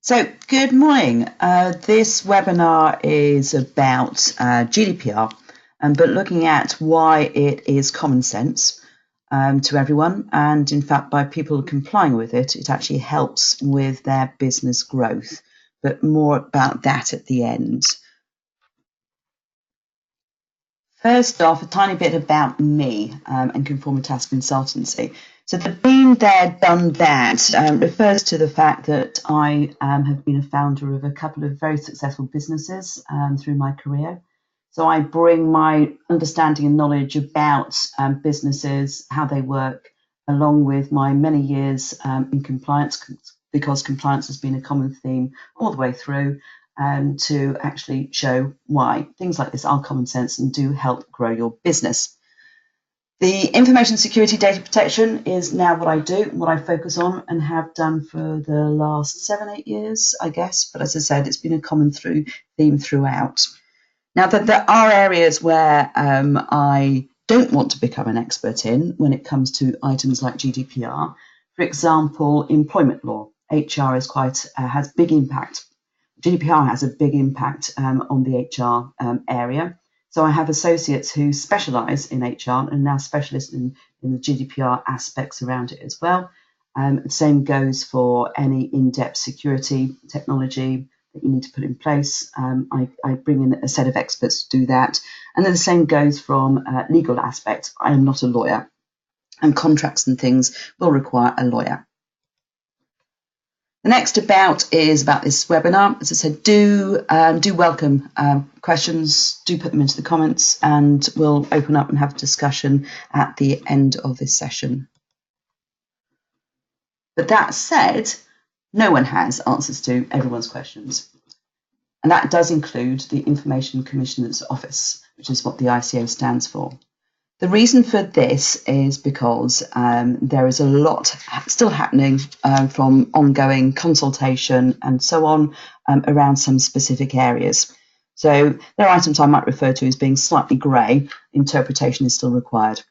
So, good morning. This webinar is about GDPR, but looking at why it is common sense to everyone. And in fact, by people complying with it, it actually helps with their business growth. But more about that at the end. First off, a tiny bit about me and Conforming Task Consultancy. So the been there, done that refers to the fact that I have been a founder of a couple of very successful businesses through my career. So I bring my understanding and knowledge about businesses, how they work, along with my many years in compliance, because compliance has been a common theme all the way through, to actually show why things like this are common sense and do help grow your business. The information security data protection is now what I do, what I focus on and have done for the last 7-8 years, I guess. But as I said, it's been a common theme throughout. Now, there are areas where I don't want to become an expert in when it comes to items like GDPR. For example, employment law. HR is has big impact. GDPR has a big impact on the HR area. So I have associates who specialise in HR and now specialists in the GDPR aspects around it as well. The same goes for any in-depth security technology that you need to put in place. I bring in a set of experts to do that. And then the same goes from legal aspect. I am not a lawyer, and contracts and things will require a lawyer. The next is about this webinar. As I said, do welcome questions, do put them into the comments, and we'll open up and have a discussion at the end of this session. But that said, no one has answers to everyone's questions. And that does include the Information Commissioner's Office, which is what the ICO stands for. The reason for this is because there is a lot still happening from ongoing consultation and so on around some specific areas. So there are items I might refer to as being slightly grey. Interpretation is still required.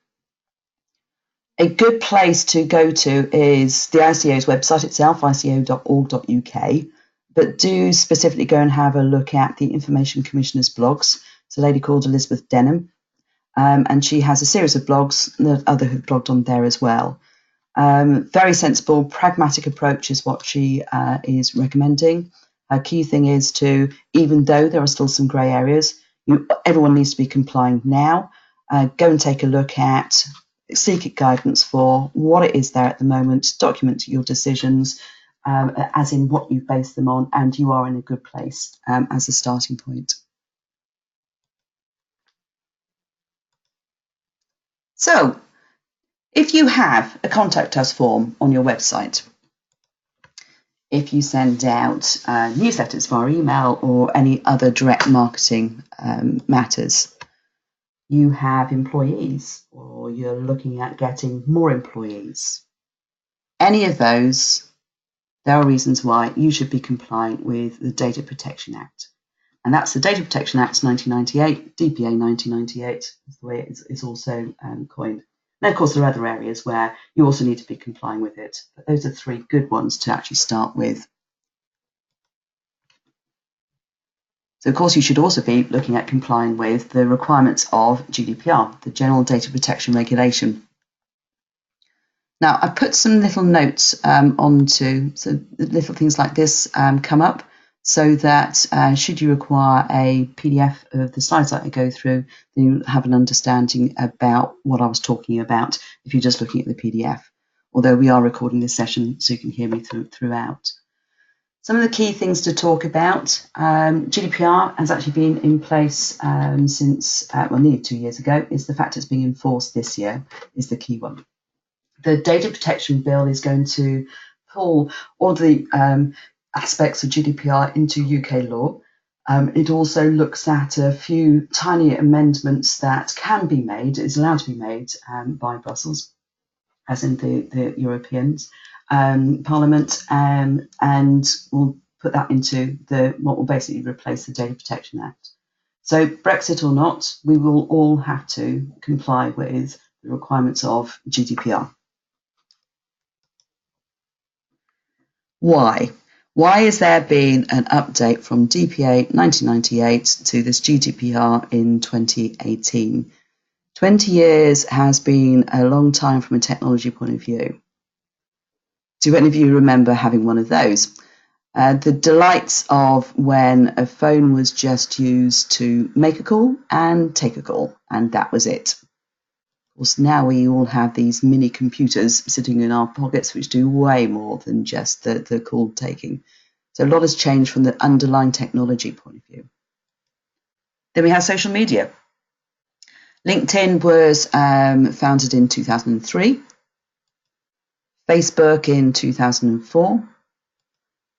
A good place to go to is the ICO's website itself, ico.org.uk, but do specifically go and have a look at the Information Commissioner's blogs. It's a lady called Elizabeth Denham. And she has a series of blogs, and there are others who've blogged on there as well. Very sensible, pragmatic approach is what she is recommending. Her key thing is to, even though there are still some grey areas, everyone needs to be complying now. Go and take a look at, seek guidance for what it is there at the moment, document your decisions, as in what you base them on, and you are in a good place as a starting point. So, if you have a contact us form on your website, if you send out newsletters via email or any other direct marketing matters, you have employees or you're looking at getting more employees, any of those, there are reasons why you should be complying with the Data Protection Act. And that's the Data Protection Act 1998, DPA 1998 is the way it is also coined. And of course, there are other areas where you also need to be complying with it. But those are 3 good ones to actually start with. So of course, you should also be looking at complying with the requirements of GDPR, the General Data Protection Regulation. Now, I put some little notes onto, so little things like this come up, so that should you require a PDF of the slides that I go through, then you have an understanding about what I was talking about if you're just looking at the PDF. Although we are recording this session so you can hear me throughout. Some of the key things to talk about, GDPR has actually been in place since, nearly 2 years ago. Is the fact it's being enforced this year is the key one. The Data Protection Bill is going to pull all the aspects of GDPR into UK law. It also looks at a few tiny amendments that can be made, is allowed to be made by Brussels, as in the Europeans Parliament, and we'll put that into what will basically replace the Data Protection Act. So Brexit or not, we will all have to comply with the requirements of GDPR. Why? Why has there been an update from DPA 1998 to this GDPR in 2018? 20 years has been a long time from a technology point of view. Do any of you remember having one of those? The delights of when a phone was just used to make a call and take a call, and that was it. Of course, now we all have these mini computers sitting in our pockets which do way more than just the call taking. So a lot has changed from the underlying technology point of view. Then we have social media. LinkedIn was founded in 2003, Facebook in 2004,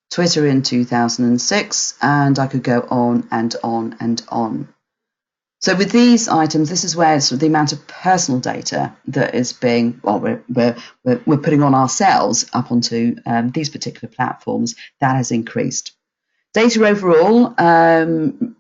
Twitter in 2006, and I could go on and on and on. So with these items, this is where sort of the amount of personal data that is being, well, we're putting on ourselves up onto these particular platforms, that has increased. Data overall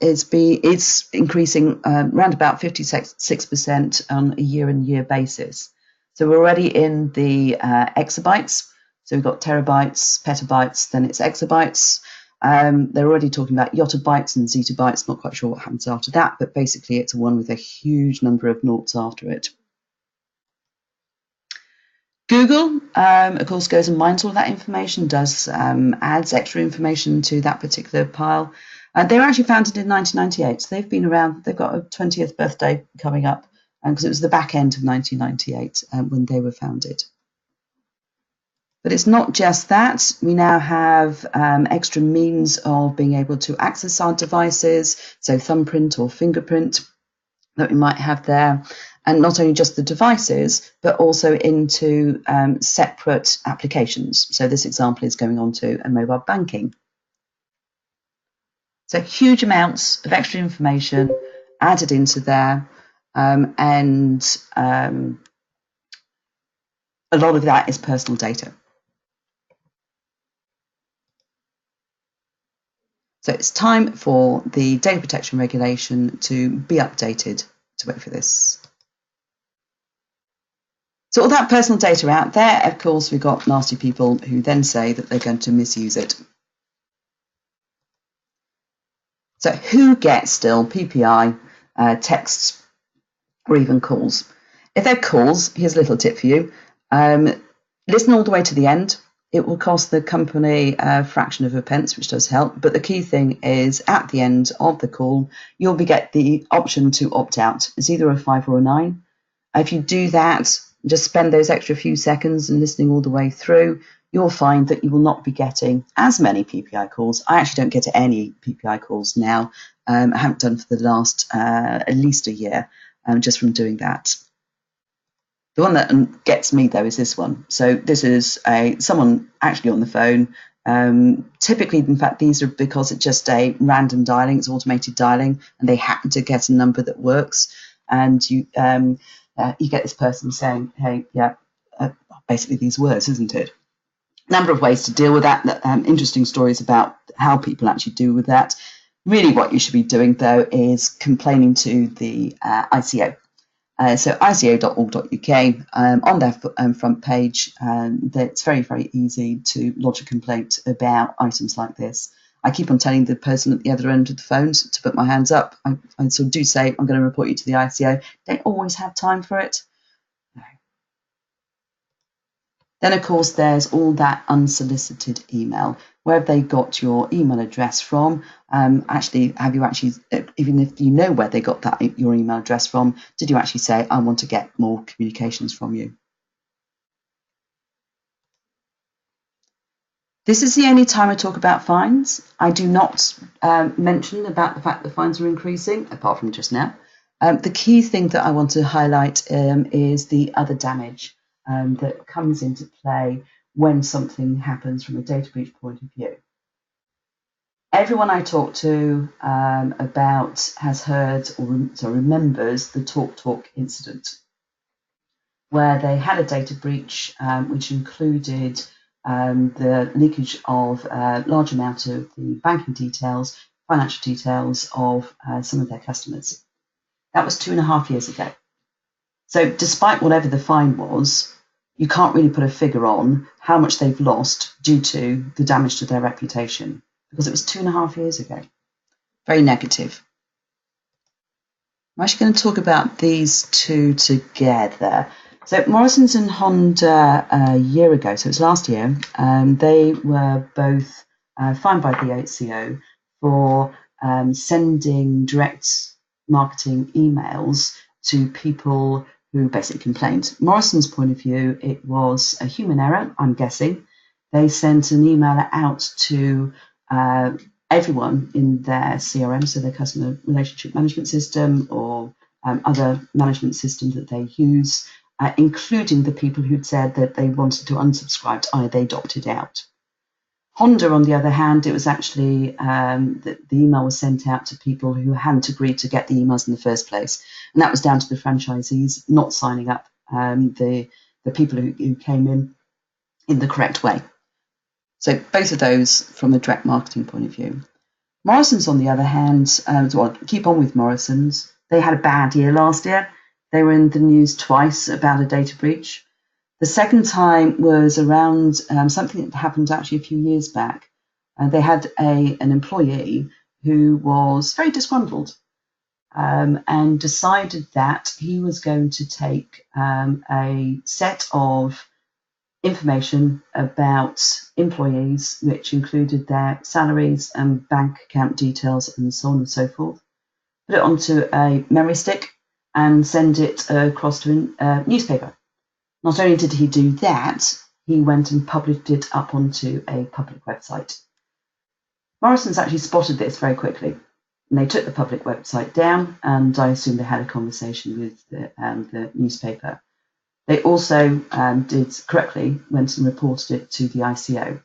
is increasing around about 56% on a year-on-year basis. So we're already in the exabytes. So we've got terabytes, petabytes, then it's exabytes. They're already talking about yottabytes and zettabytes. Not quite sure what happens after that, but basically it's one with a huge number of noughts after it. Google, of course, goes and mines all that information, adds extra information to that particular pile. They were actually founded in 1998, so they've been around. They've got a 20th birthday coming up, because it was the back end of 1998 when they were founded. But it's not just that. We now have extra means of being able to access our devices, so thumbprint or fingerprint that we might have there. And not only just the devices, but also into separate applications. So this example is going on to a mobile banking. So huge amounts of extra information added into there, and a lot of that is personal data. So it's time for the data protection regulation to be updated. To wait for this. So all that personal data out there, of course, we've got nasty people who then say that they're going to misuse it. So who gets still PPI, texts, or even calls? If they're calls, here's a little tip for you. Listen all the way to the end. It will cost the company a fraction of a pence, which does help. But the key thing is at the end of the call, you'll get the option to opt out. It's either a 5 or a 9. If you do that, just spend those extra few seconds and listening all the way through, you'll find that you will not be getting as many PPI calls. I actually don't get any PPI calls now. I haven't done for the last at least a year, just from doing that. The one that gets me, though, is this one. So this is someone actually on the phone. Typically, in fact, these are because it's just a random dialing, it's automated dialing, and they happen to get a number that works. And you get this person saying, hey, yeah, basically these words, isn't it? Number of ways to deal with that. Interesting stories about how people actually deal with that. Really what you should be doing, though, is complaining to the ICO. So ico.org.uk, on their front page, it's very, very easy to lodge a complaint about items like this. I keep on telling the person at the other end of the phone to put my hands up. I sort of do say, I'm going to report you to the ICO. Don't always have time for it. No. Then, of course, there's all that unsolicited email. Where have they got your email address from? Actually, have you actually, even if you know where they got your email address from, did you actually say, I want to get more communications from you? This is the only time I talk about fines. I do not mention about the fact that fines are increasing, apart from just now. The key thing that I want to highlight is the other damage that comes into play when something happens from a data breach point of view. Everyone I talk to about has heard or remembers the TalkTalk incident, where they had a data breach which included the leakage of a large amount of the banking details, financial details of some of their customers. That was 2.5 years ago. So despite whatever the fine was, you can't really put a figure on how much they've lost due to the damage to their reputation, because it was 2.5 years ago. Very negative. I'm actually going to talk about these two together. So Morrison's and Honda a year ago, so it was last year, they were both fined by the HCO for sending direct marketing emails to people who basically complained. Morrison's point of view, it was a human error, I'm guessing. They sent an email out to everyone in their CRM, so their customer relationship management system or other management system that they use, including the people who'd said that they wanted to unsubscribe to either they'd opted out. Honda, on the other hand, it was actually the email was sent out to people who hadn't agreed to get the emails in the first place, and that was down to the franchisees not signing up the people who came in the correct way. So both of those from a direct marketing point of view. Morrison's, on the other hand, so I'll keep on with Morrison's. They had a bad year last year. They were in the news twice about a data breach. The second time was around something that happened actually a few years back. They had an employee who was very disgruntled and decided that he was going to take a set of information about employees, which included their salaries and bank account details and so on and so forth, put it onto a memory stick and send it across to a newspaper. Not only did he do that, he went and published it up onto a public website. Morrison's actually spotted this very quickly, and they took the public website down, and I assume they had a conversation with the newspaper. They also did correctly, went and reported it to the ICO.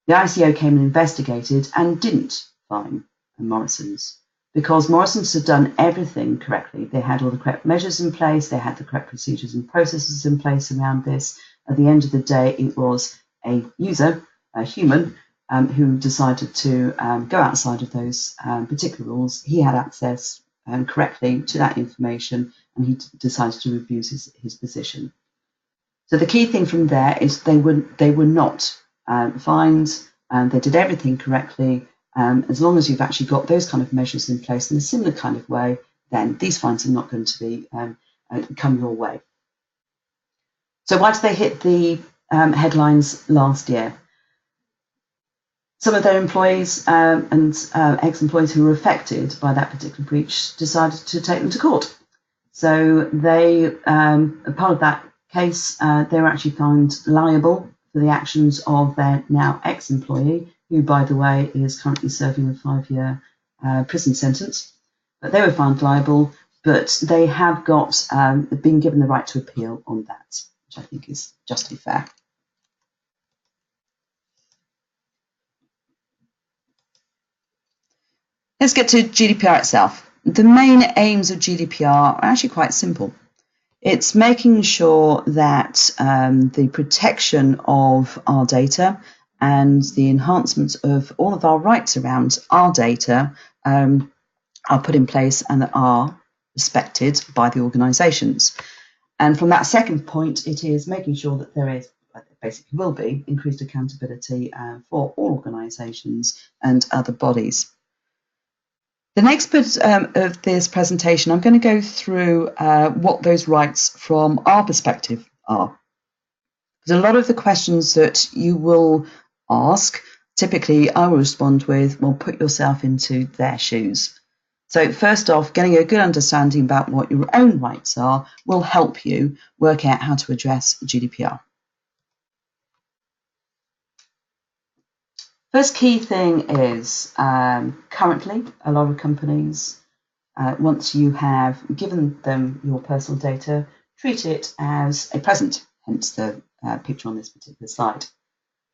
The ICO came and investigated and didn't fine Morrison's, because Morrison's had done everything correctly. They had all the correct measures in place, they had the correct procedures and processes in place around this. At the end of the day, it was a user, a human, who decided to go outside of those particular rules. He had access correctly to that information, and he decided to abuse his position. So the key thing from there is they were not fined, and they did everything correctly. As long as you've actually got those kind of measures in place in a similar kind of way, then these fines are not going to be come your way. So why did they hit the headlines last year? Some of their employees and ex-employees who were affected by that particular breach decided to take them to court. So they, part of that case, they were actually found liable for the actions of their now ex-employee, who, by the way, is currently serving a 5-year prison sentence. But they were found liable, but they have been given the right to appeal on that, which I think is justly fair. Let's get to GDPR itself. The main aims of GDPR are actually quite simple. It's making sure that the protection of our data and the enhancement of all of our rights around our data are put in place and are respected by the organisations. And from that second point, it is making sure that there is, basically will be, increased accountability for all organisations and other bodies. The next bit of this presentation, I'm going to go through what those rights from our perspective are. Because a lot of the questions that you will ask, typically I will respond with, well, put yourself into their shoes. So first off, getting a good understanding about what your own rights are will help you work out how to address GDPR. First key thing is currently a lot of companies, once you have given them your personal data, treat it as a present, hence the picture on this particular slide.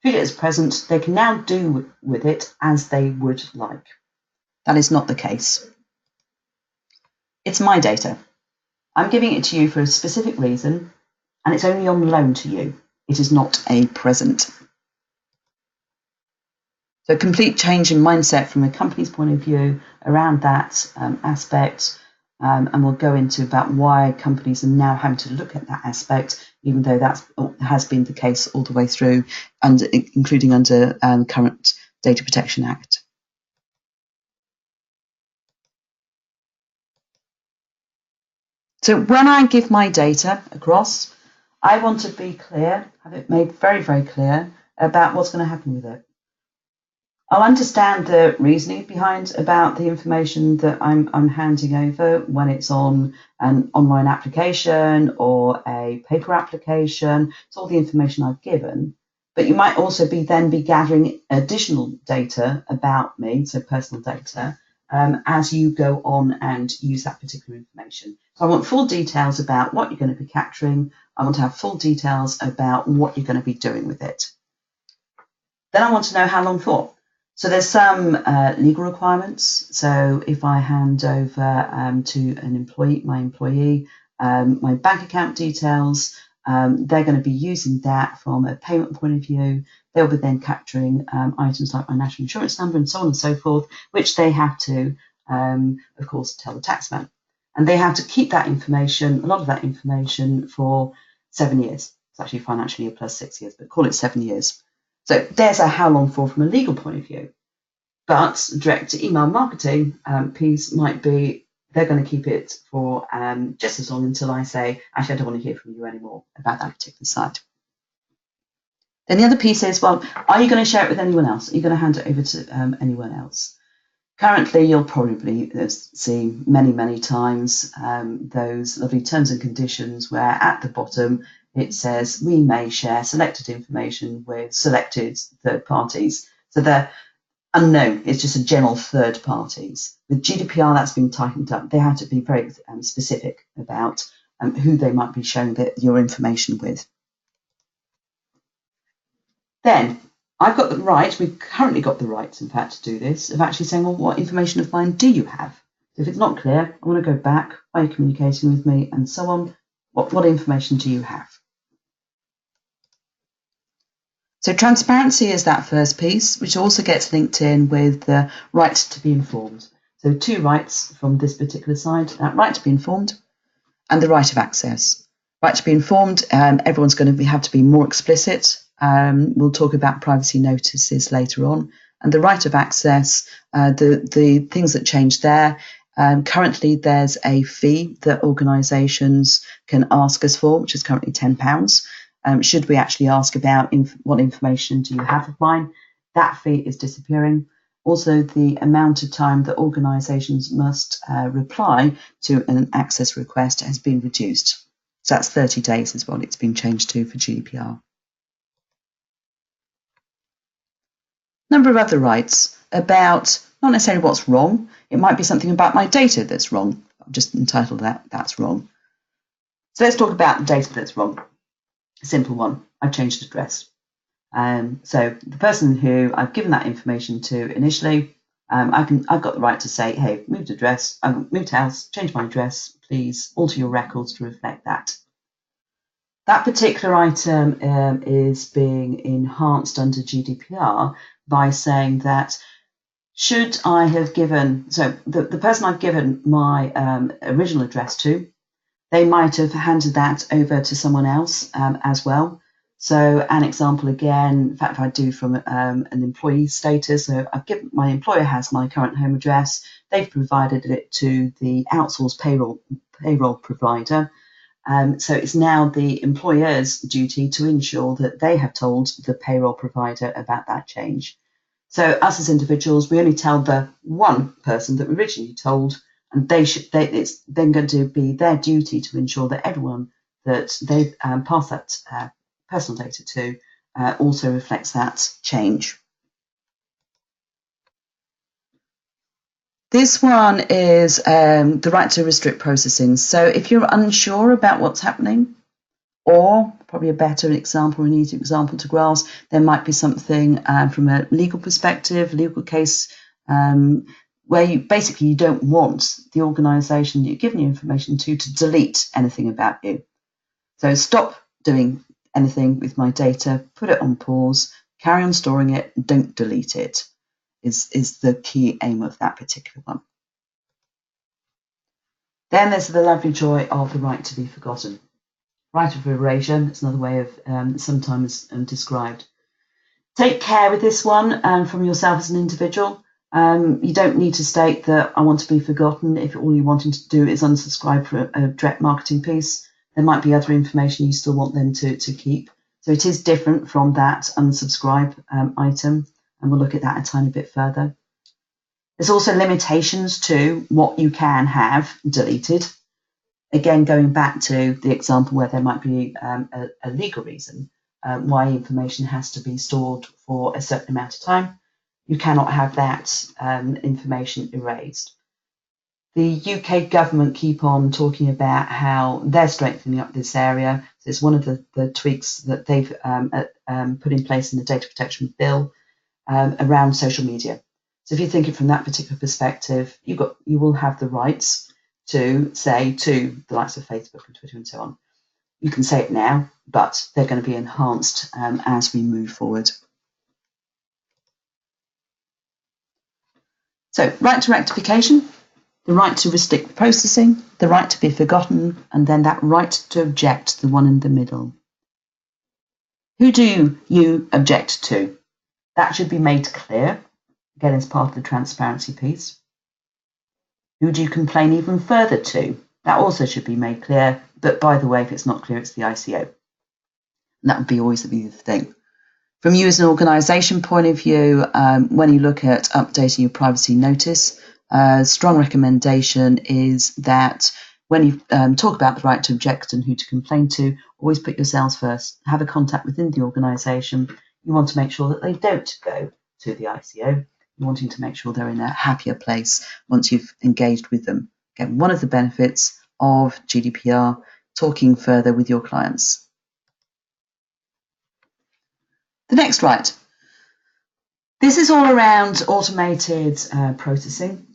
Treat it as present. They can now do with it as they would like. That is not the case. It's my data. I'm giving it to you for a specific reason, and it's only on loan to you. It is not a present. So a complete change in mindset from a company's point of view around that aspect, and we'll go into about why companies are now having to look at that aspect even though that has been the case all the way through, including under the current Data Protection Act. So when I give my data across, I want to be clear, have it made very, very clear about what's going to happen with it. I'll understand the reasoning behind about the information that I'm handing over when it's on an online application or a paper application. It's all the information I've given. But you might also be gathering additional data about me, so personal data, as you go on and use that particular information. So I want full details about what you're going to be capturing. I want to have full details about what you're going to be doing with it. Then I want to know how long for. So there's some legal requirements. So if I hand over to an employee, my bank account details, they're going to be using that from a payment point of view. They'll be then capturing items like my national insurance number and so on and so forth, which they have to, of course, tell the taxman. And they have to keep that information, a lot of that information, for 7 years. It's actually financial year plus 6 years, but call it 7 years. So there's a how long for from a legal point of view. But direct to email marketing piece might be they're going to keep it for just as long until I say, actually, I don't want to hear from you anymore about that particular site. Then the other piece is, well, are you going to share it with anyone else? Are you going to hand it over to anyone else? Currently, you'll probably see many, many times those lovely terms and conditions where at the bottom it says we may share selected information with selected third parties. So they're unknown. It's just a general third parties. With GDPR, that's been tightened up. They have to be very specific about who they might be sharing your information with. Then I've got the right, we've currently got the right, in fact, to do this, of actually saying, well, what information of mine do you have? So if it's not clear, I want to go back, why are you communicating with me, and so on. What information do you have? So transparency is that first piece, which also gets linked in with the right to be informed. So 2 rights from this particular side, that right to be informed and the right of access. Right to be informed, everyone's going to have to be more explicit. We'll talk about privacy notices later on. And the right of access, the things that change there. Currently, there's a fee that organisations can ask us for, which is currently £10. Should we actually ask about what information do you have of mine? That fee is disappearing. Also, the amount of time that organisations must reply to an access request has been reduced. So that's 30 days is what it's been changed to for GDPR. Number of other rights about not necessarily what's wrong. It might be something about my data that's wrong. I've just entitled that's wrong. So let's talk about the data that's wrong. A simple one. I've changed address. So the person who I've given that information to initially, I've got the right to say, hey, moved address, moved house, change my address, please alter your records to reflect that. That particular item is being enhanced under GDPR by saying that should I have given, so the person I've given my original address to, they might have handed that over to someone else as well. So an example again, in fact, if I do from an employee status, so I've given, my employer has my current home address, they've provided it to the outsourced payroll provider. So it's now the employer's duty to ensure that they have told the payroll provider about that change. So us as individuals, we only tell the one person that we originally told, and it's then going to be their duty to ensure that everyone that they've passed that personal data to also reflects that change. This one is the right to restrict processing. So if you're unsure about what's happening, or probably a better example, an easy example to grasp, there might be something from a legal perspective, legal case, where you don't want the organisation that you're giving your information to delete anything about you. So stop doing anything with my data, put it on pause, carry on storing it, don't delete it, is the key aim of that particular one. Then there's the lovely joy of the right to be forgotten. Right of erasure, it's another way of sometimes described. Take care with this one from yourself as an individual. You don't need to state that I want to be forgotten if all you're wanting to do is unsubscribe for a direct marketing piece. There might be other information you still want them to keep. So it is different from that unsubscribe item, and we'll look at that a tiny bit further. There's also limitations to what you can have deleted. Again, going back to the example where there might be a legal reason why information has to be stored for a certain amount of time, you cannot have that information erased. The UK government keep on talking about how they're strengthening up this area. So it's one of the tweaks that they've put in place in the data protection bill around social media. So if you think it from that particular perspective, you will have the rights to say to the likes of Facebook and Twitter and so on, you can say it now, but they're going to be enhanced as we move forward. So right to rectification, the right to restrict processing, the right to be forgotten, and then that right to object, the one in the middle. Who do you object to? That should be made clear, again as part of the transparency piece. Who do you complain even further to? That also should be made clear, but by the way, if it's not clear, it's the ICO. And that would be always the thing. From you as an organisation point of view, when you look at updating your privacy notice, a strong recommendation is that when you talk about the right to object and who to complain to, always put yourselves first. Have a contact within the organisation. You want to make sure that they don't go to the ICO. You're wanting to make sure they're in a happier place once you've engaged with them. Again, one of the benefits of GDPR, talking further with your clients. The next right. This is all around automated processing.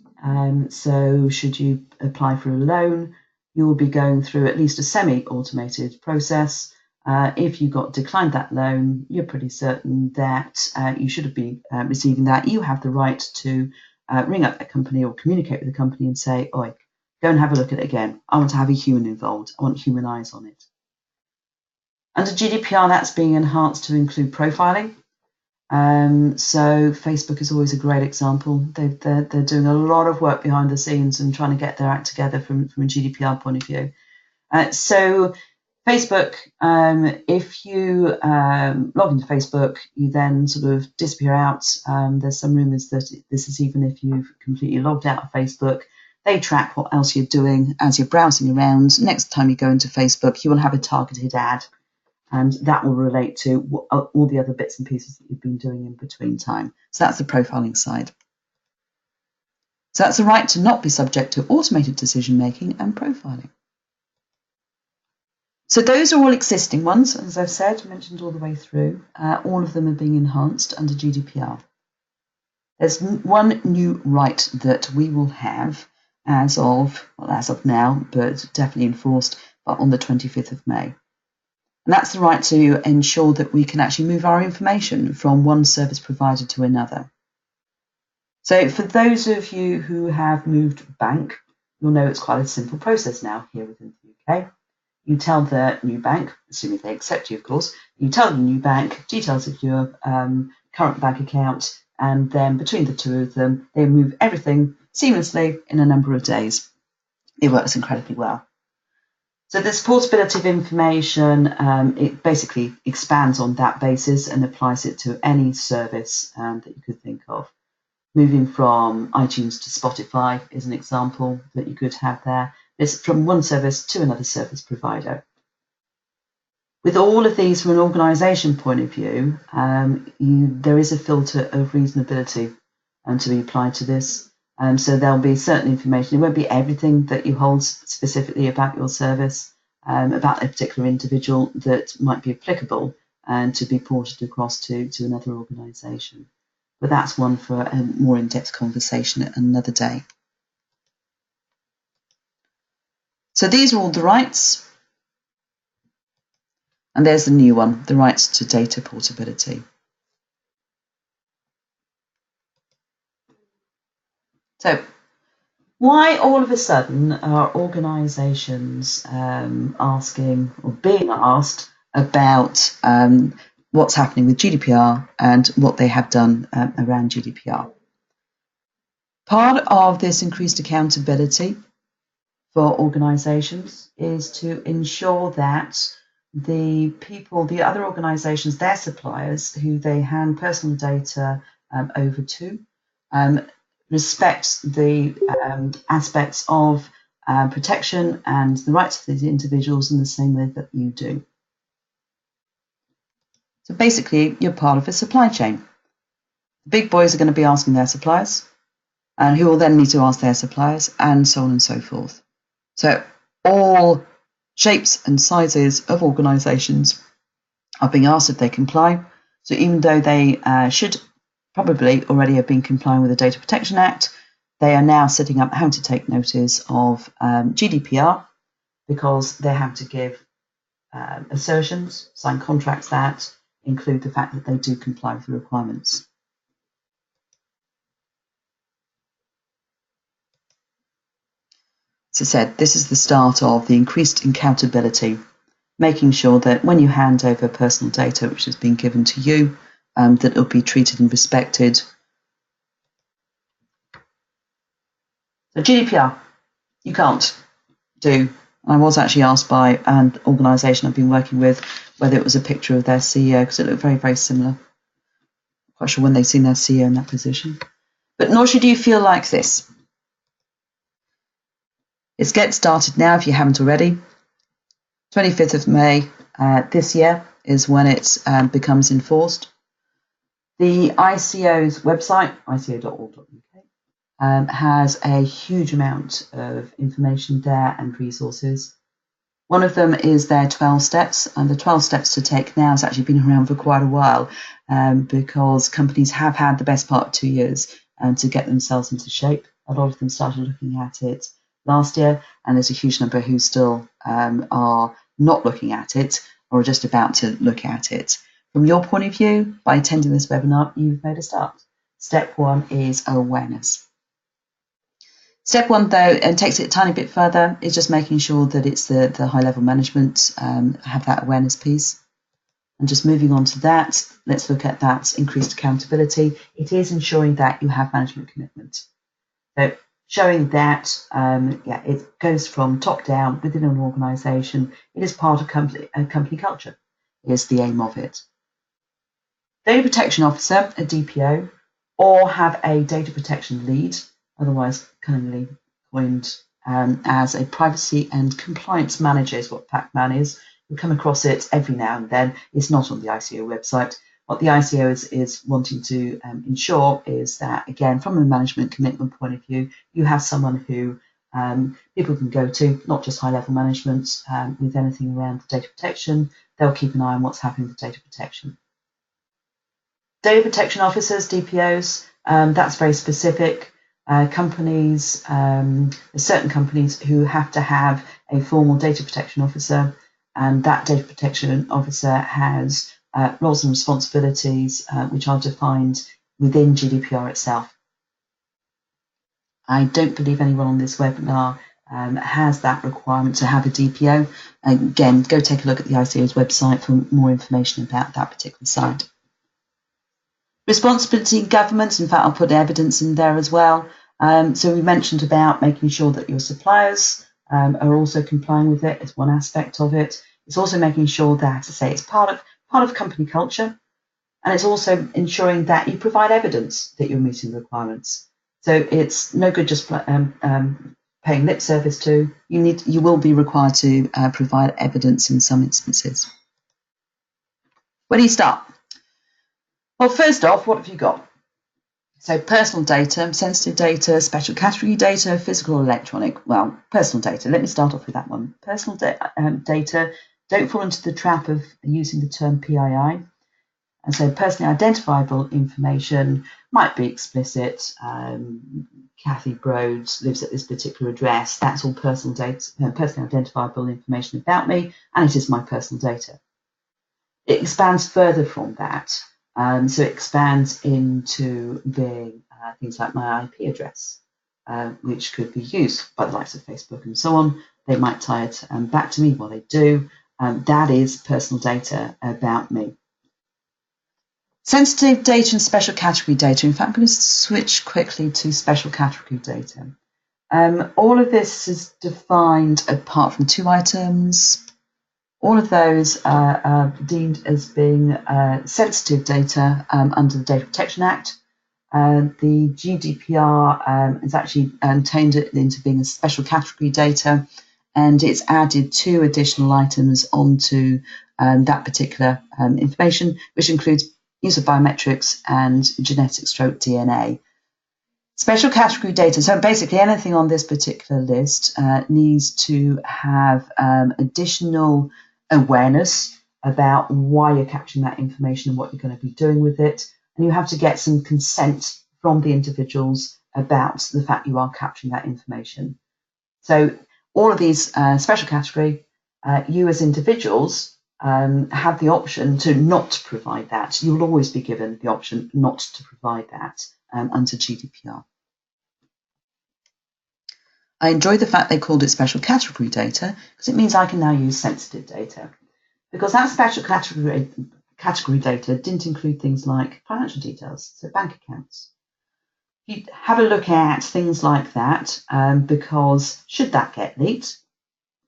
So should you apply for a loan, you will be going through at least a semi-automated process. If you got declined that loan, you're pretty certain that you should have been receiving that. You have the right to ring up that company or communicate with the company and say, oi, go and have a look at it again. I want to have a human involved. I want human eyes on it. Under GDPR, that's being enhanced to include profiling. So Facebook is always a great example. They're doing a lot of work behind the scenes and trying to get their act together from a GDPR point of view. So Facebook, if you log into Facebook, you then sort of disappear out. There's some rumours that this is even if you've completely logged out of Facebook. They track what else you're doing as you're browsing around. Next time you go into Facebook, you will have a targeted ad, and that will relate to all the other bits and pieces that you've been doing in between time. So that's the profiling side. So that's the right to not be subject to automated decision making and profiling. So those are all existing ones, as I've said, mentioned all the way through. All of them are being enhanced under GDPR. There's one new right that we will have as of now, but definitely enforced on the 25th of May. And that's the right to ensure that we can actually move our information from one service provider to another. So for those of you who have moved bank, you'll know it's quite a simple process now here within the UK. You tell the new bank, assuming they accept you, of course, you tell the new bank details of your current bank account, and then between the two of them, they move everything seamlessly in a number of days. It works incredibly well. So this portability of information, it basically expands on that basis and applies it to any service that you could think of. Moving from iTunes to Spotify is an example that you could have there. It's from one service to another service provider. With all of these from an organisation point of view, there is a filter of reasonability to be applied to this. So there'll be certain information. It won't be everything that you hold specifically about your service, about a particular individual that might be applicable and to be ported across to another organisation. But that's one for a more in-depth conversation at another day. So these are all the rights. And there's the new one, the rights to data portability. So Why all of a sudden are organisations asking or being asked about what's happening with GDPR and what they have done around GDPR? Part of this increased accountability for organisations is to ensure that the people, the other organisations, their suppliers who they hand personal data over to, respect the aspects of protection and the rights of these individuals in the same way that you do. So basically, you're part of a supply chain. The big boys are going to be asking their suppliers, and who will then need to ask their suppliers, and so on and so forth. So all shapes and sizes of organisations are being asked if they comply. So even though they should probably already have been complying with the Data Protection Act, they are now setting up how to take notice of GDPR because they have to give assertions, sign contracts that include the fact that they do comply with the requirements. As I said, this is the start of the increased accountability, making sure that when you hand over personal data which has been given to you, that it will be treated and respected. So GDPR, you can't do. I was actually asked by an organisation I've been working with whether it was a picture of their CEO because it looked very, very similar. Not quite sure when they've seen their CEO in that position. But nor should you feel like this. Let's get started now if you haven't already. 25th of May this year is when it becomes enforced. The ICO's website, ico.org.uk, has a huge amount of information there and resources. One of them is their 12 steps, and the 12 steps to take now has actually been around for quite a while because companies have had the best part of 2 years to get themselves into shape. A lot of them started looking at it last year, and there's a huge number who still are not looking at it or are just about to look at it. From your point of view, by attending this webinar, you've made a start. Step one is awareness. Step one, though, and takes it a tiny bit further, is just making sure that it's the high-level management have that awareness piece. And just moving on to that, let's look at that increased accountability. It is ensuring that you have management commitment. So showing that it goes from top down within an organisation. It is part of company culture, is the aim of it. Data Protection Officer, a DPO, or have a data protection lead, otherwise cunningly coined as a privacy and compliance manager is what PACMAN is. We come across it every now and then. It's not on the ICO website. What the ICO is wanting to ensure is that, again, from a management commitment point of view, you have someone who people can go to, not just high-level management with anything around data protection. They'll keep an eye on what's happening with data protection. Data protection officers, DPOs, that's very specific. Companies, certain companies who have to have a formal data protection officer, and that data protection officer has roles and responsibilities which are defined within GDPR itself. I don't believe anyone on this webinar has that requirement to have a DPO. Again, go take a look at the ICO's website for more information about that particular site. Responsibility governance, in fact, I'll put evidence in there as well. So we mentioned about making sure that your suppliers are also complying with it. It's one aspect of it. It's also making sure that, as I say, it's part of company culture, and it's also ensuring that you provide evidence that you're meeting the requirements. So it's no good just paying lip service to. You will be required to provide evidence in some instances. Where do you start? Well, first off, what have you got? So personal data, sensitive data, special category data, physical or electronic. Well, personal data. Let me start off with that one. Personal data, don't fall into the trap of using the term PII. And so personally identifiable information might be explicit. Kathy Broads lives at this particular address. That's all personal data, personally identifiable information about me, and it is my personal data. It expands further from that. So it expands into being things like my IP address, which could be used by the likes of Facebook and so on. They might tie it back to me. Well, they do. That is personal data about me. Sensitive data and special category data. In fact, I'm going to switch quickly to special category data. All of this is defined apart from 2 items. All of those are deemed as being sensitive data under the Data Protection Act. The GDPR has actually turned it into being a special category data, and it's added 2 additional items onto that particular information, which includes use of biometrics and genetic stroke DNA. Special category data, so basically anything on this particular list needs to have additional awareness about why you're capturing that information and what you're going to be doing with it. And you have to get some consent from the individuals about the fact you are capturing that information. So all of these special category, you as individuals have the option to not provide that. You will always be given the option not to provide that under GDPR. I enjoy the fact they called it special category data because it means I can now use sensitive data. Because that special category data didn't include things like financial details, so bank accounts. You have a look at things like that because should that get leaked,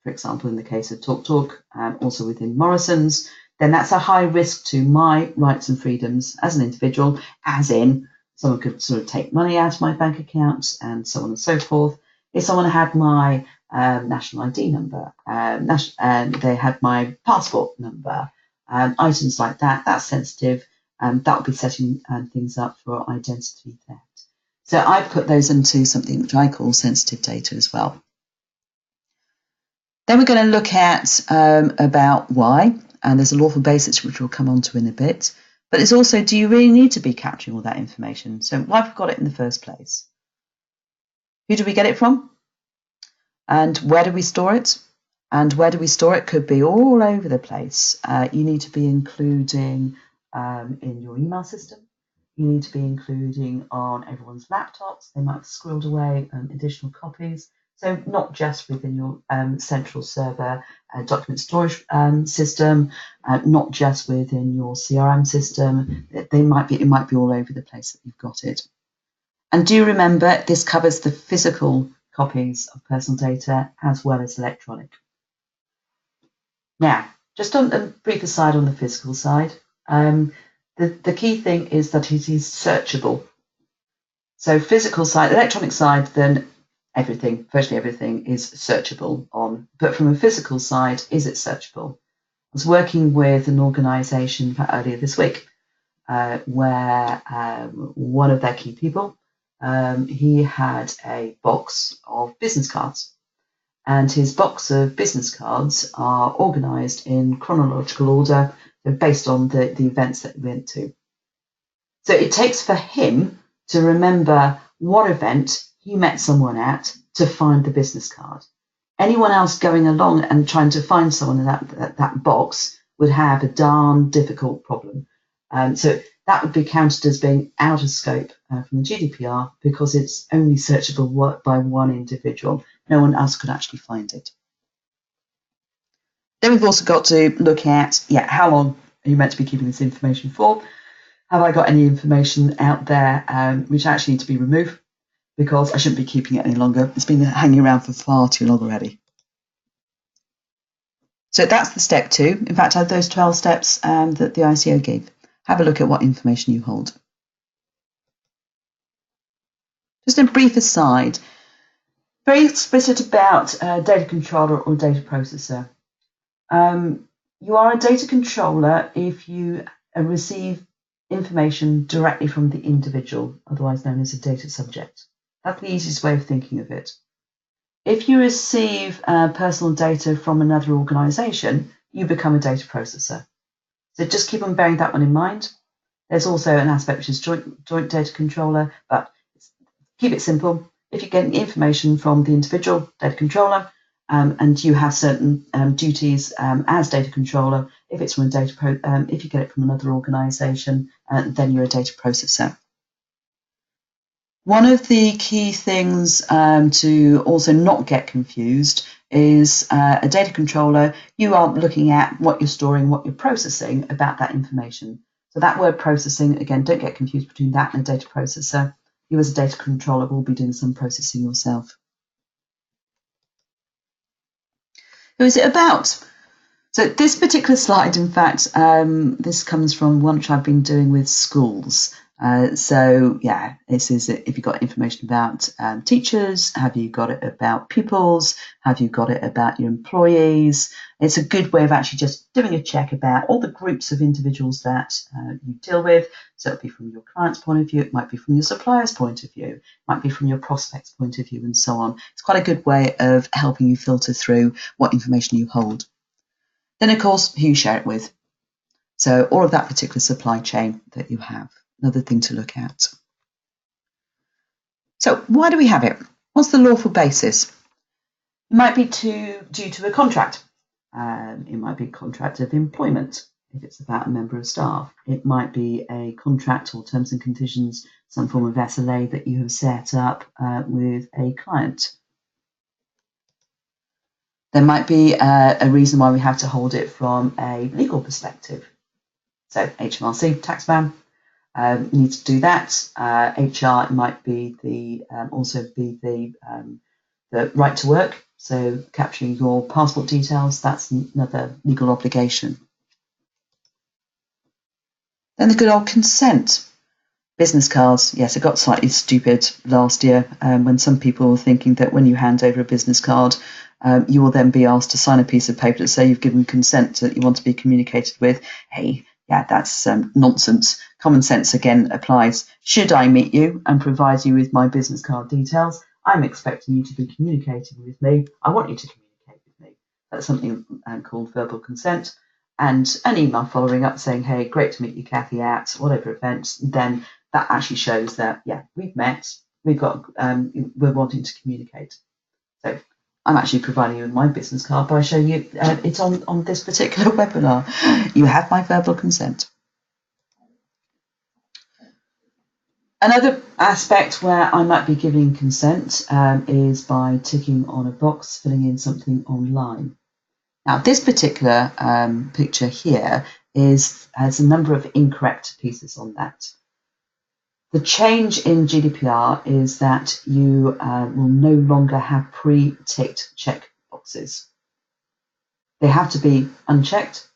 for example, in the case of TalkTalk, also within Morrison's, then that's a high risk to my rights and freedoms as an individual, as in someone could sort of take money out of my bank account and so on and so forth. If someone had my national ID number, they had my passport number, items like that, that's sensitive. That would be setting things up for identity theft. So I've put those into something which I call sensitive data as well. Then we're going to look at about why, and there's a lawful basis which we'll come on to in a bit. But it's also, do you really need to be capturing all that information? So why have we got it in the first place? Who do we get it from? And where do we store it? And where do we store it could be all over the place. You need to be including in your email system. You need to be including on everyone's laptops. They might have squirreled away additional copies. So not just within your central server document storage system, not just within your CRM system. It might be all over the place that you've got it. And do remember, this covers the physical copies of personal data as well as electronic. Now, just on a brief aside on the physical side, the key thing is that it is searchable. So physical side, electronic side, then everything, virtually everything is searchable on. But from a physical side, is it searchable? I was working with an organisation earlier this week where one of their key people, he had a box of business cards. And his box of business cards are organised in chronological order based on the events that he went to. So it takes for him to remember what event he met someone at to find the business card. Anyone else going along and trying to find someone in that box would have a darn difficult problem. So that would be counted as being out of scope from the GDPR because it's only searchable by one individual. No one else could actually find it. Then we've also got to look at, how long are you meant to be keeping this information for? Have I got any information out there which actually need to be removed? Because I shouldn't be keeping it any longer. It's been hanging around for far too long already. So that's the step 2. In fact, I have those 12 steps that the ICO gave. Have a look at what information you hold. Just a brief aside, very explicit about data controller or data processor. You are a data controller if you receive information directly from the individual, otherwise known as a data subject. That's the easiest way of thinking of it. If you receive personal data from another organisation, you become a data processor. So just keep on bearing that one in mind. There's also an aspect which is joint data controller, but keep it simple. If you get information from the individual data controller and you have certain duties as data controller, if it's from a if you get it from another organisation, then you're a data processor. One of the key things to also not get confused is a data controller. You are looking at what you're storing, what you're processing about that information. So that word processing, again, don't get confused between that and a data processor. You as a data controller will be doing some processing yourself. Who is it about? So this particular slide, in fact, this comes from one which I've been doing with schools. So yeah, this is if you've got information about teachers, have you got it about pupils, have you got it about your employees? It's a good way of actually just doing a check about all the groups of individuals that you deal with. So it'll be from your client's point of view, it might be from your supplier's point of view, it might be from your prospect's point of view, and so on. It's quite a good way of helping you filter through what information you hold. Then, of course, who you share it with. So all of that particular supply chain that you have, another thing to look at. So why do we have it? What's the lawful basis? It might be due to a contract. It might be a contract of employment if it's about a member of staff. It might be a contract or terms and conditions, some form of SLA that you have set up with a client. There might be a reason why we have to hold it from a legal perspective. So HMRC, tax man, you need to do that. HR might be also be the right to work. So capturing your passport details, that's another legal obligation. Then the good old consent. Business cards, yes, it got slightly stupid last year when some people were thinking that when you hand over a business card, you will then be asked to sign a piece of paper to say you've given consent that you want to be communicated with. Hey, yeah, that's nonsense. Common sense again applies. Should I meet you and provide you with my business card details, I'm expecting you to be communicating with me. I want you to communicate with me. That's something called verbal consent. And an email following up saying, hey, great to meet you, Kathy, at whatever event, then that actually shows that, yeah, we've met, we're wanting to communicate. So I'm actually providing you with my business card by showing you it's on this particular webinar. You have my verbal consent. Another aspect where I might be giving consent is by ticking on a box, filling in something online. Now, this particular picture here has a number of incorrect pieces on that. The change in GDPR is that you will no longer have pre-ticked check boxes. They have to be unchecked.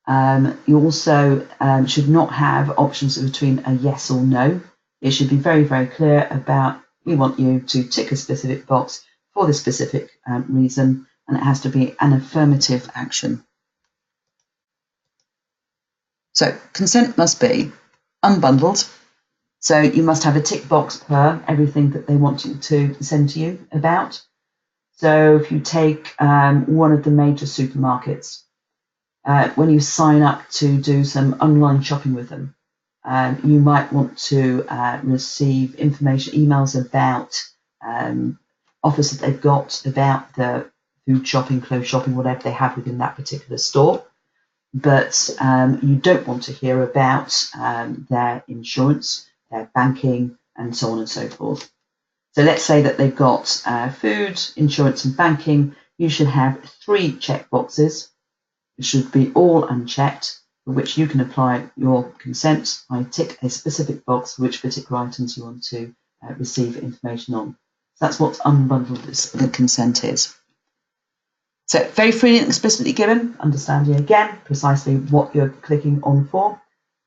You also should not have options between a yes or no. It should be very, very clear about we want you to tick a specific box for this specific reason, and it has to be an affirmative action. So consent must be unbundled. So you must have a tick box per everything that they want you to send to you about. So if you take one of the major supermarkets, when you sign up to do some online shopping with them, you might want to receive information, emails about offers that they've got about the food shopping, clothes shopping, whatever they have within that particular store. But you don't want to hear about their insurance, their banking, and so on and so forth. So let's say that they've got food, insurance, and banking. You should have 3 check boxes. It should be all unchecked, for which you can apply your consent. I tick a specific box for which particular items you want to receive information on. So that's what unbundled consent is. So very freely and explicitly given, understanding again precisely what you're clicking on for.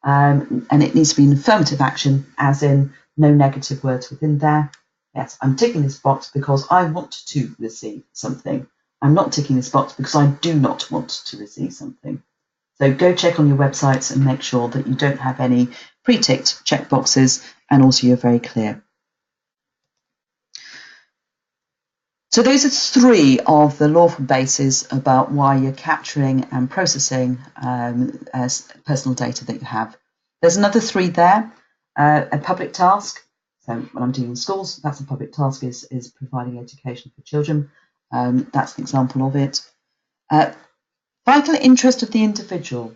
And it needs to be an affirmative action, as in no negative words within there. Yes, I'm ticking this box because I want to receive something. I'm not ticking this box because I do not want to receive something. So go check on your websites and make sure that you don't have any pre-ticked checkboxes, and also you're very clear. So those are 3 of the lawful bases about why you're capturing and processing as personal data that you have. There's another 3 there. A public task. So when I'm dealing with schools, that's a public task, is providing education for children. That's an example of it. Vital interest of the individual.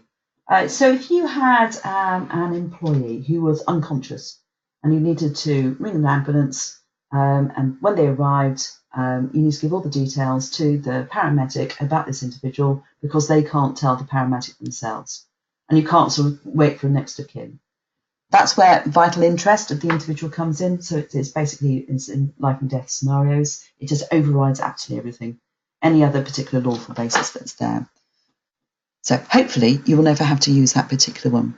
So if you had an employee who was unconscious and you needed to ring an ambulance, and when they arrived, you need to give all the details to the paramedic about this individual because they can't tell the paramedic themselves, and you can't sort of wait for a next of kin. That's where vital interest of the individual comes in. So it's basically in life and death scenarios. It just overrides absolutely everything, any other particular lawful basis that's there. So hopefully you will never have to use that particular one.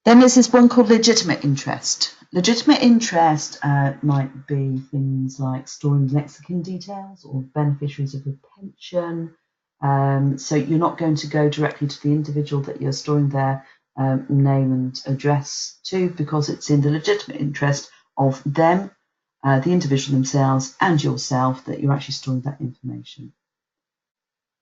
Then there's this one called legitimate interest. Legitimate interest might be things like storing next of kin details or beneficiaries of a pension. So you're not going to go directly to the individual that you're storing their name and address to, because it's in the legitimate interest of them, the individual themselves, and yourself that you're actually storing that information.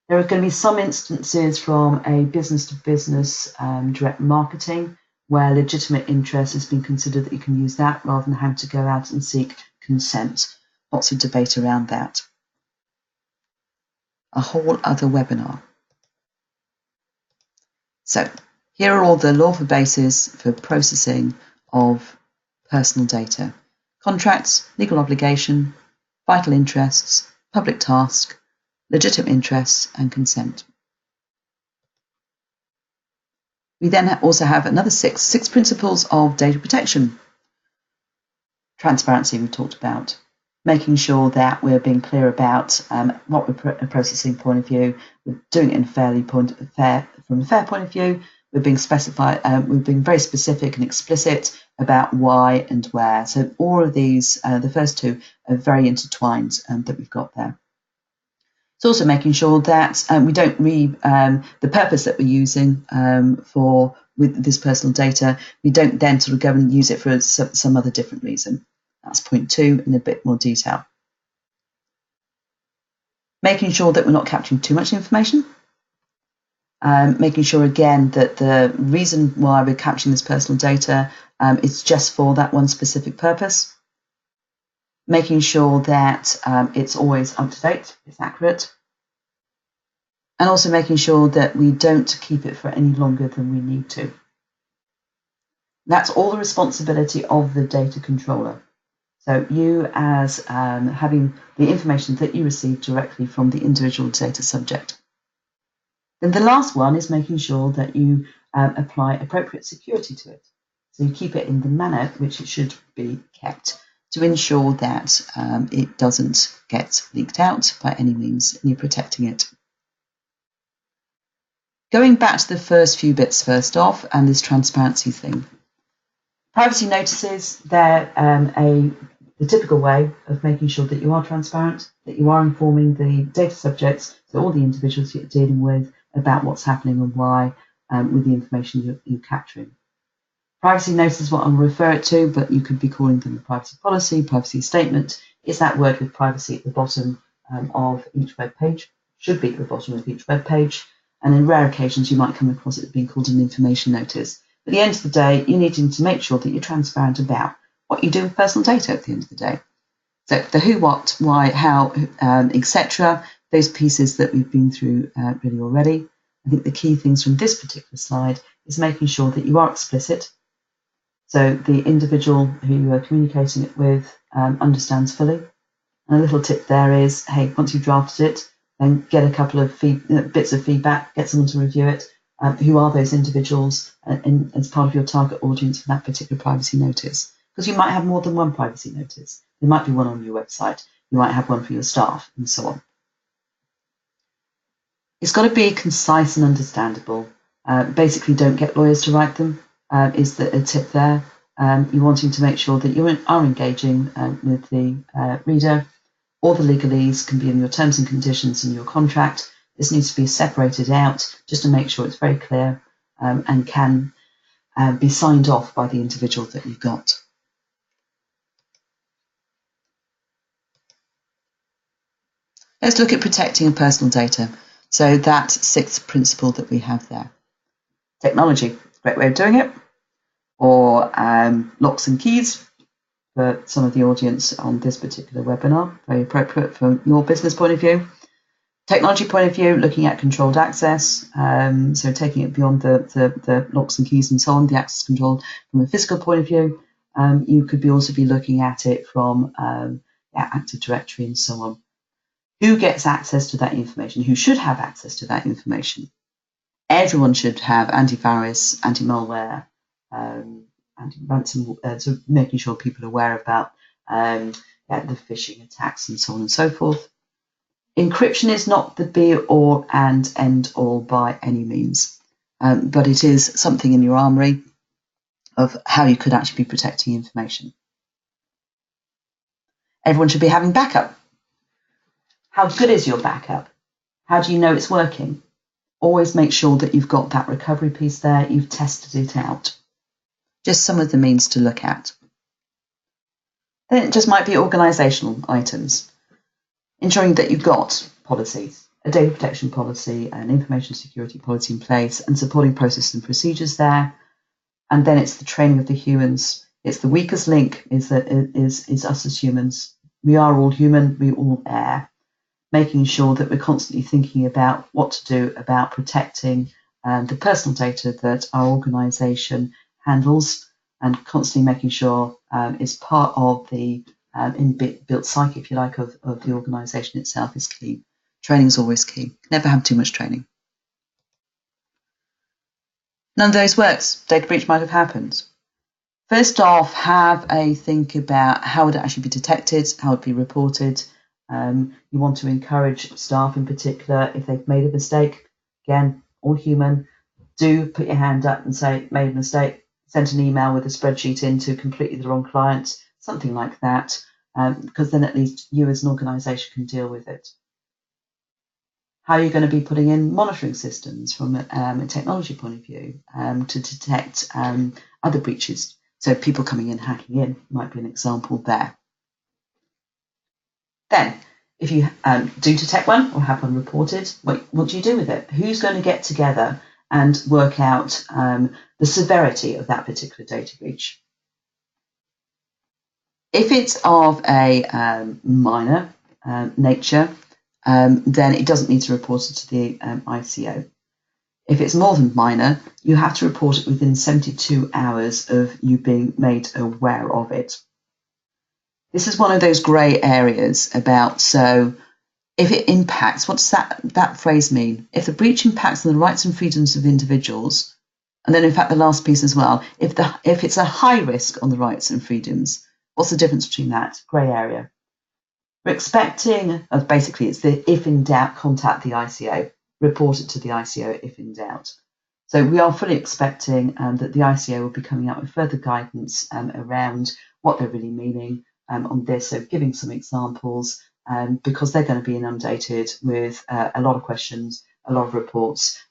There are going to be some instances from a business-to-business direct marketing where legitimate interest has been considered that you can use that rather than having to go out and seek consent. Lots of debate around that. A whole other webinar. So here are all the lawful bases for processing of personal data: contracts, legal obligation, vital interests, public task, legitimate interests, and consent. We then also have another six principles of data protection. Transparency we talked about, making sure that we're being clear about what we're processing point of view, we're doing it in from a fair point of view, we're being very specific and explicit about why and where. So all of these, the first two, are very intertwined that we've got there. It's also making sure that we don't the purpose that we're using with this personal data, we don't then sort of go and use it for some other different reason. That's point 2 in a bit more detail. Making sure that we're not capturing too much information. Making sure again that the reason why we're capturing this personal data is just for that one specific purpose. Making sure that it's always up to date, it's accurate. And also making sure that we don't keep it for any longer than we need to. That's all the responsibility of the data controller. So you as having the information that you receive directly from the individual data subject. Then the last one is making sure that you apply appropriate security to it. So you keep it in the manner which it should be kept to ensure that it doesn't get leaked out by any means, and you're protecting it. Going back to the first few bits first off, and this transparency thing. Privacy notices, they're the typical way of making sure that you are transparent, that you are informing the data subjects, so all the individuals you're dealing with, about what's happening and why with the information you're capturing. Privacy notice is what I'll refer it to, but you could be calling them a privacy policy, privacy statement. It's that word with privacy at the bottom of each web page, should be at the bottom of each web page. And in rare occasions, you might come across it being called an information notice. But at the end of the day, you need to make sure that you're transparent about what you do with personal data at the end of the day. So the who, what, why, how, etc., those pieces that we've been through really already. I think the key things from this particular slide is making sure that you are explicit. So the individual who you are communicating it with understands fully. And a little tip there is, hey, once you've drafted it, then get a couple of bits of feedback, get someone to review it. Who are those individuals as part of your target audience for that particular privacy notice? Because you might have more than one privacy notice. There might be one on your website. You might have one for your staff, and so on. It's got to be concise and understandable. Basically, don't get lawyers to write them, is a tip there. You're wanting to make sure that you are engaging with the reader. All the legalese can be in your terms and conditions in your contract. This needs to be separated out just to make sure it's very clear and can be signed off by the individual that you've got. Let's look at protecting personal data. So that 6th principle that we have there. Technology, great way of doing it. Or locks and keys for some of the audience on this particular webinar, very appropriate from your business point of view. Technology point of view, looking at controlled access, so taking it beyond the locks and keys and so on, the access control from a physical point of view. You could also be looking at it from Active Directory and so on. Who gets access to that information? Who should have access to that information? Everyone should have antivirus, anti-malware, anti-ransomware, so making sure people are aware about the phishing attacks and so on and so forth. Encryption is not the be-all and end-all by any means, but it is something in your armory of how you could actually be protecting information. Everyone should be having backup. How good is your backup? How do you know it's working? Always make sure that you've got that recovery piece there, you've tested it out. Just some of the means to look at. Then it just might be organisational items. Ensuring that you've got policies, a data protection policy, an information security policy in place, and supporting processes and procedures there. And then it's the training of the humans. It's the weakest link is us as humans. We are all human, we all err. Making sure that we're constantly thinking about what to do about protecting the personal data that our organisation handles, and constantly making sure is part of the inbuilt psyche, if you like, of the organisation itself is key. Training is always key. Never have too much training. None of those works. Data breach might have happened. First off, have a think about how would it actually be detected, how it would be reported. You want to encourage staff in particular, if they've made a mistake, again, all human, do put your hand up and say, made a mistake, sent an email with a spreadsheet in to completely the wrong client, something like that, because then at least you as an organisation can deal with it. How are you going to be putting in monitoring systems from a technology point of view to detect other breaches? So people coming in, hacking in might be an example there. Then, if you do detect one or have one reported, what do you do with it? Who's going to get together and work out the severity of that particular data breach? If it's of a minor nature, then it doesn't need to report it to the ICO. If it's more than minor, you have to report it within 72 hours of you being made aware of it. This is one of those grey areas about, so if it impacts, what does that phrase mean? If the breach impacts on the rights and freedoms of individuals, and then in fact the last piece as well, if it's a high risk on the rights and freedoms, what's the difference between that? Grey area. We're expecting, basically it's the if in doubt, contact the ICO, report it to the ICO if in doubt. So we are fully expecting that the ICO will be coming out with further guidance around what they're really meaning on this, so giving some examples, because they're going to be inundated with a lot of questions, a lot of reports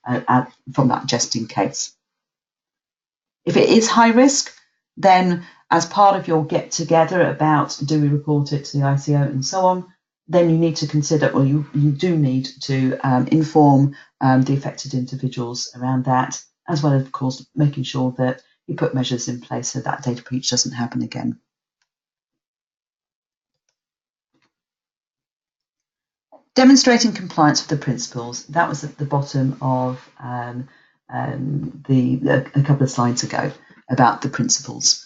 from that just in case. If it is high risk, then as part of your get together about do we report it to the ICO and so on, then you need to consider, well, you do need to inform the affected individuals around that, as well as, of course, making sure that you put measures in place so that data breach doesn't happen again. Demonstrating compliance with the principles. That was at the bottom of a couple of slides ago about the principles.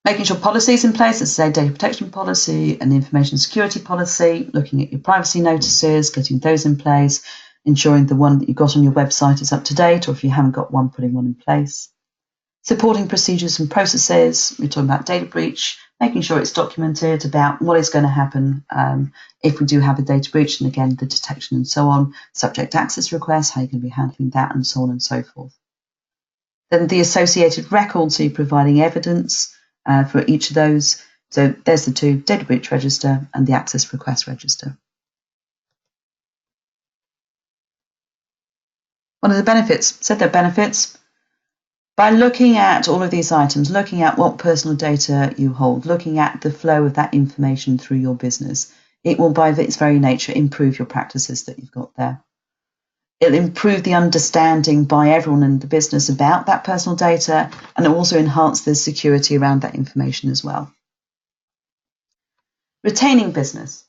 Making sure policies in place, let's say data protection policy and information security policy, looking at your privacy notices, getting those in place, ensuring the one that you've got on your website is up to date, or if you haven't got one, putting one in place. Supporting procedures and processes, we're talking about data breach, making sure it's documented about what is going to happen if we do have a data breach, and again, the detection and so on, subject access requests, how you're going to be handling that, and so on and so forth. Then the associated records, so you're providing evidence for each of those. So there's the two, data breach register and the access request register. What are the benefits? Said they're benefits. By looking at all of these items, looking at what personal data you hold, looking at the flow of that information through your business, it will by its very nature improve your practices that you've got there. It'll improve the understanding by everyone in the business about that personal data, and it'll also enhance the security around that information as well. Retaining business.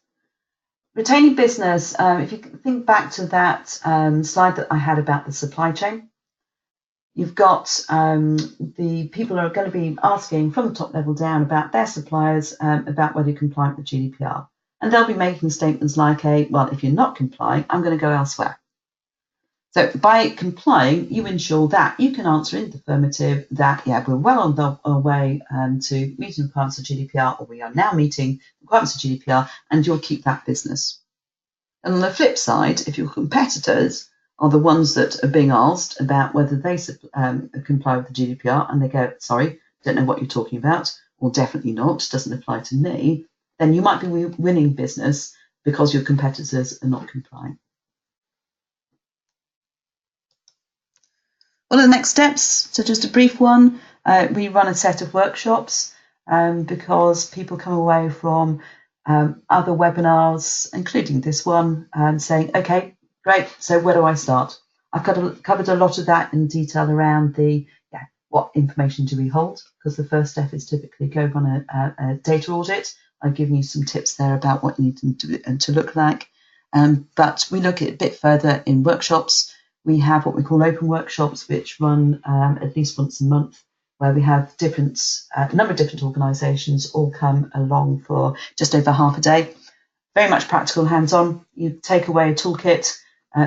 Retaining business, if you think back to that slide that I had about the supply chain, You've got the people are going to be asking from the top level down about their suppliers, about whether you're compliant with GDPR. And they'll be making statements like, well, if you're not complying, I'm going to go elsewhere. So by complying, you ensure that you can answer in the affirmative that, yeah, we're well on our way to meeting the requirements of GDPR, or we are now meeting the requirements of GDPR, and you'll keep that business. And on the flip side, if your competitors are the ones that are being asked about whether they comply with the GDPR, and they go, sorry, don't know what you're talking about, or definitely not, doesn't apply to me, then you might be winning business because your competitors are not complying. What are the next steps? So just a brief one. We run a set of workshops because people come away from other webinars, including this one, saying, okay, great, so where do I start? I've covered a lot of that in detail around what information do we hold, because the first step is typically go on a data audit. I've given you some tips there about what you need them to look like. But we look at it a bit further in workshops. We have what we call open workshops, which run at least once a month, where we have a number of different organisations all come along for just over half a day. Very much practical, hands-on. You take away a toolkit,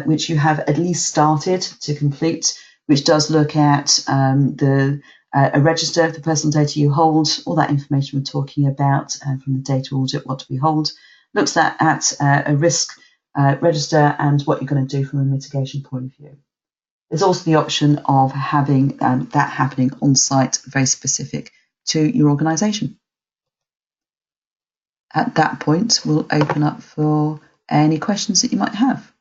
which you have at least started to complete, which does look at a register of the personal data you hold, all that information we're talking about from the data audit, what do we hold, looks at a risk register and what you're going to do from a mitigation point of view. There's also the option of having that happening on site, very specific to your organisation. At that point, we'll open up for any questions that you might have.